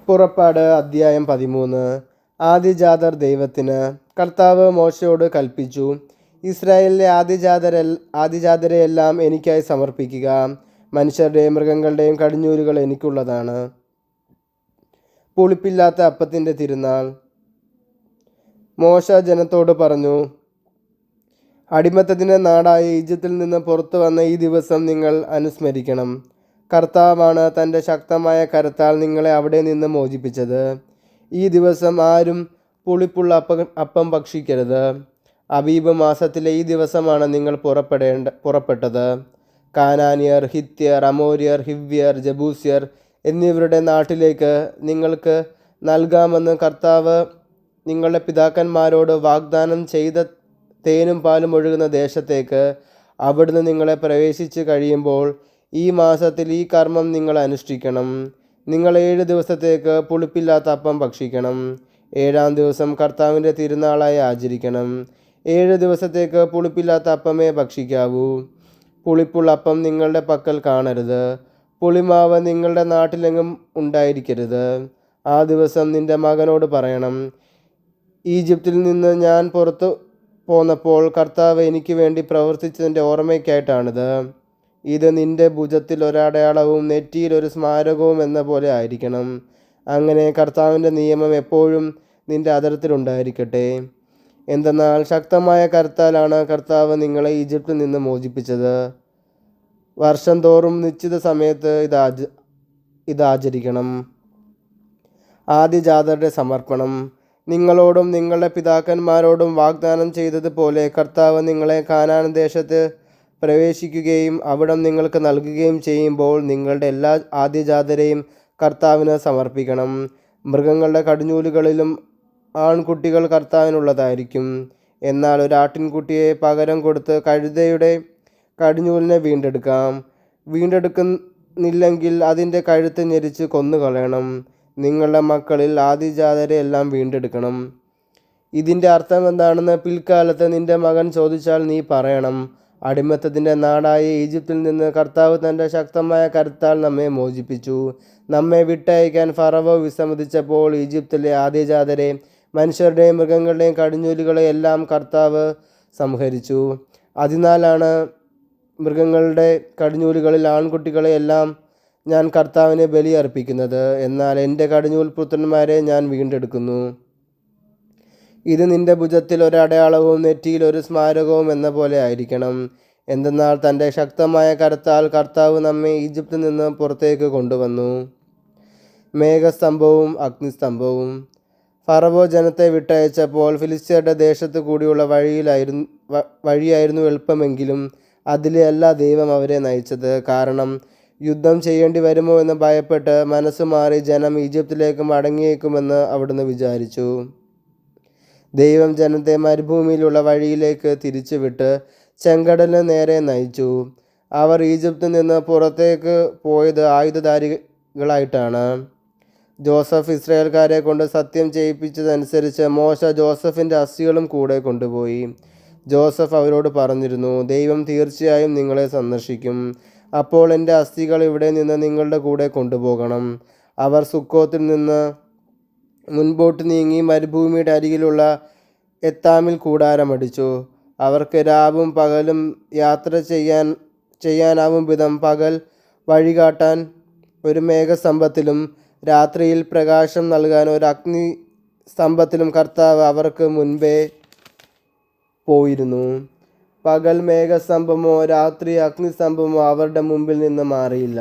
പുറപ്പാട് അധ്യായം 13. ആദിജാതർ ദൈവത്തിന്. കർത്താവ് മോശയോട് കൽപ്പിച്ചു, ഇസ്രായേലിലെ ആദിജാതരെയെല്ലാം എനിക്കായി സമർപ്പിക്കുക. മനുഷ്യരുടെയും മൃഗങ്ങളുടെയും കടിഞ്ഞൂലുകൾ എനിക്കുള്ളതാണ്. പുളിപ്പില്ലാത്ത അപ്പത്തിൻ്റെ തിരുനാൾ. മോശ ജനത്തോട് പറഞ്ഞു, അടിമത്തത്തിൻ്റെ നാടായ ഈജിപ്തിൽ നിന്ന് പുറത്തു വന്ന ഈ ദിവസം നിങ്ങൾ അനുസ്മരിക്കണം. കർത്താവാണ് തൻ്റെ ശക്തമായ കരത്താൽ നിങ്ങളെ അവിടെ നിന്ന് മോചിപ്പിച്ചത്. ഈ ദിവസം ആരും പുളിപ്പുള്ള അപ്പം ഭക്ഷിക്കരുത്. അബീബ് മാസത്തിലെ ഈ ദിവസമാണ് നിങ്ങൾ പുറപ്പെട്ടത്. കാനാനിയർ, ഹിത്യർ, അമോര്യർ, ഹിവ്യർ, ജബൂസ്യർ എന്നിവരുടെ നാട്ടിലേക്ക് നിങ്ങൾക്ക് നൽകാമെന്ന് കർത്താവ് നിങ്ങളുടെ പിതാക്കന്മാരോട് വാഗ്ദാനം ചെയ്ത തേനും പാലും ഒഴുകുന്ന ദേശത്തേക്ക് അവിടുന്ന് നിങ്ങളെ പ്രവേശിച്ച് കഴിയുമ്പോൾ ഈ മാസത്തിൽ ഈ കർമ്മം നിങ്ങൾ അനുഷ്ഠിക്കണം. നിങ്ങൾ 7 ദിവസത്തേക്ക് പുളിപ്പില്ലാത്ത അപ്പം ഭക്ഷിക്കണം. 7-ാം ദിവസം കർത്താവിൻ്റെ തിരുനാളായി ആചരിക്കണം. 7 ദിവസത്തേക്ക് പുളിപ്പില്ലാത്ത അപ്പമേ ഭക്ഷിക്കാവൂ. പുളിപ്പുള്ള അപ്പം നിങ്ങളുടെ പക്കൽ കാണരുത്. പുളിമാവ് നിങ്ങളുടെ നാട്ടിലെങ്ങും ഉണ്ടായിരിക്കരുത്. ആ ദിവസം നിൻ്റെ മകനോട് പറയണം, ഈജിപ്തിൽ നിന്ന് ഞാൻ പുറത്തു പോന്നപ്പോൾ കർത്താവ് എനിക്ക് വേണ്ടി പ്രവർത്തിച്ചതിൻ്റെ ഓർമ്മയ്ക്കായിട്ടാണിത്. ഇത് നിൻ്റെ ഭുജത്തിൽ ഒരടയാളവും നെറ്റിയിൽ ഒരു സ്മാരകവും എന്ന പോലെ ആയിരിക്കണം. അങ്ങനെ കർത്താവിൻ്റെ നിയമം എപ്പോഴും നിൻ്റെ അധരത്തിലുണ്ടായിരിക്കട്ടെ. എന്തെന്നാൽ ശക്തമായ കരത്താലാണ് കർത്താവ് നിങ്ങളെ ഈജിപ്തിൽ നിന്ന് മോചിപ്പിച്ചത്. വർഷം തോറും നിശ്ചിത സമയത്ത് ഇതാചരിക്കണം. ആദിജാതരുടെ സമർപ്പണം. നിങ്ങളോടും നിങ്ങളുടെ പിതാക്കന്മാരോടും വാഗ്ദാനം ചെയ്തതുപോലെ കർത്താവ് നിങ്ങളെ കാനാൻ ദേശത്ത് പ്രവേശിക്കുകയും അവിടം നിങ്ങൾക്ക് നൽകുകയും ചെയ്യുമ്പോൾ നിങ്ങളുടെ എല്ലാ ആദിജാതരെയും കർത്താവിന് സമർപ്പിക്കണം. മൃഗങ്ങളുടെ കടിഞ്ഞൂലുകളിലും ആൺകുട്ടികൾ കർത്താവിനുള്ളതായിരിക്കും. എന്നാൽ ഒരു ആട്ടിൻകുട്ടിയെ പകരം കൊടുത്ത് കഴുതയുടെ കടിഞ്ഞൂലിനെ വീണ്ടെടുക്കുന്നില്ലെങ്കിൽ അതിൻ്റെ കഴുത്ത് ഞെരിച്ച് കൊന്നുകളയണം. നിങ്ങളുടെ മക്കളിൽ ആദിജാതരെ എല്ലാം വീണ്ടെടുക്കണം. ഇതിൻ്റെ അർത്ഥം എന്താണെന്ന് പിൽക്കാലത്ത് നിൻ്റെ മകൻ ചോദിച്ചാൽ നീ പറയണം, അടിമത്തത്തിൻ്റെ നാടായ ഈജിപ്തിൽ നിന്ന് കർത്താവ് തൻ്റെ ശക്തമായ കരത്താൽ നമ്മെ മോചിപ്പിച്ചു. നമ്മെ വിട്ടയക്കാൻ ഫറവോ വിസമ്മതിച്ചപ്പോൾ ഈജിപ്തിലെ ആദിജാതരെ, മനുഷ്യരുടെയും മൃഗങ്ങളുടെയും കടിഞ്ഞൂലുകളെ എല്ലാം കർത്താവ് സംഹരിച്ചു. അതിനാലാണ് മൃഗങ്ങളുടെ കടിഞ്ഞൂലുകളിൽ ആൺകുട്ടികളെ എല്ലാം ഞാൻ കർത്താവിനെ ബലിയർപ്പിക്കുന്നത്. എന്നാൽ എൻ്റെ കടിഞ്ഞൂൽ പുത്രന്മാരെ ഞാൻ വീണ്ടെടുക്കുന്നു. ഇത് നിൻ്റെ ഭുജത്തിൽ ഒരടയാളവും നെറ്റിയിൽ ഒരു സ്മാരകവും എന്ന പോലെ ആയിരിക്കണം. എന്തെന്നാൽ തൻ്റെ ശക്തമായ കരത്താൽ കർത്താവ് നമ്മെ ഈജിപ്തിൽ നിന്ന് പുറത്തേക്ക് കൊണ്ടുവന്നു. മേഘസ്തംഭവും അഗ്നിസ്തംഭവും. ഫറവോ ജനത്തെ വിട്ടയച്ചപ്പോൾ ഫിലിസ്ത്യരുടെ ദേശത്ത് കൂടിയുള്ള വഴിയായിരുന്നു എളുപ്പമെങ്കിലും അതിലെ അല്ല ദൈവം അവരെ നയിച്ചത്. കാരണം യുദ്ധം ചെയ്യേണ്ടി വരുമോ എന്ന് ഭയപ്പെട്ട് മനസ്സ് മാറി ജനം ഈജിപ്തിലേക്ക് മടങ്ങിയേക്കുമെന്ന് അവിടുന്ന് വിചാരിച്ചു. ദൈവം ജനത്തെ മരുഭൂമിയിലുള്ള വഴിയിലേക്ക് തിരിച്ചുവിട്ട് ചെങ്കടലിന് നേരെ നയിച്ചു. അവർ ഈജിപ്തിൽ നിന്ന് പുറത്തേക്ക് പോയത് ആയുധധാരികളായിട്ടാണ്. ജോസഫ് ഇസ്രായേൽക്കാരെ കൊണ്ട് സത്യം ചെയ്യിപ്പിച്ചതനുസരിച്ച് മോശ ജോസഫിൻ്റെ അസ്ഥികളും കൂടെ കൊണ്ടുപോയി. ജോസഫ് അവരോട് പറഞ്ഞിരുന്നു, ദൈവം തീർച്ചയായും നിങ്ങളെ സന്ദർശിക്കും. അപ്പോൾ എൻ്റെ അസ്ഥികൾ ഇവിടെ നിന്ന് നിങ്ങളുടെ കൂടെ കൊണ്ടുപോകണം. അവർ സുക്കോത്തിൽ നിന്ന് മുൻപോട്ട് നീങ്ങി മരുഭൂമിയുടെ അരികിലുള്ള എത്താമിൽ കൂടാരമടിച്ചു. അവർക്ക് രാവും പകലും യാത്ര ചെയ്യാനാവും വിധം പകൽ വഴികാട്ടാൻ ഒരു മേഘസ്തംഭത്തിലും രാത്രിയിൽ പ്രകാശം നൽകാൻ ഒരു അഗ്നിസ്തംഭത്തിലും കർത്താവ് അവർക്ക് മുൻപേ പോയിരുന്നു. പകൽ മേഘസ്തംഭമോ രാത്രി അഗ്നിസ്തംഭമോ അവരുടെ മുമ്പിൽ നിന്ന് മാറിയില്ല.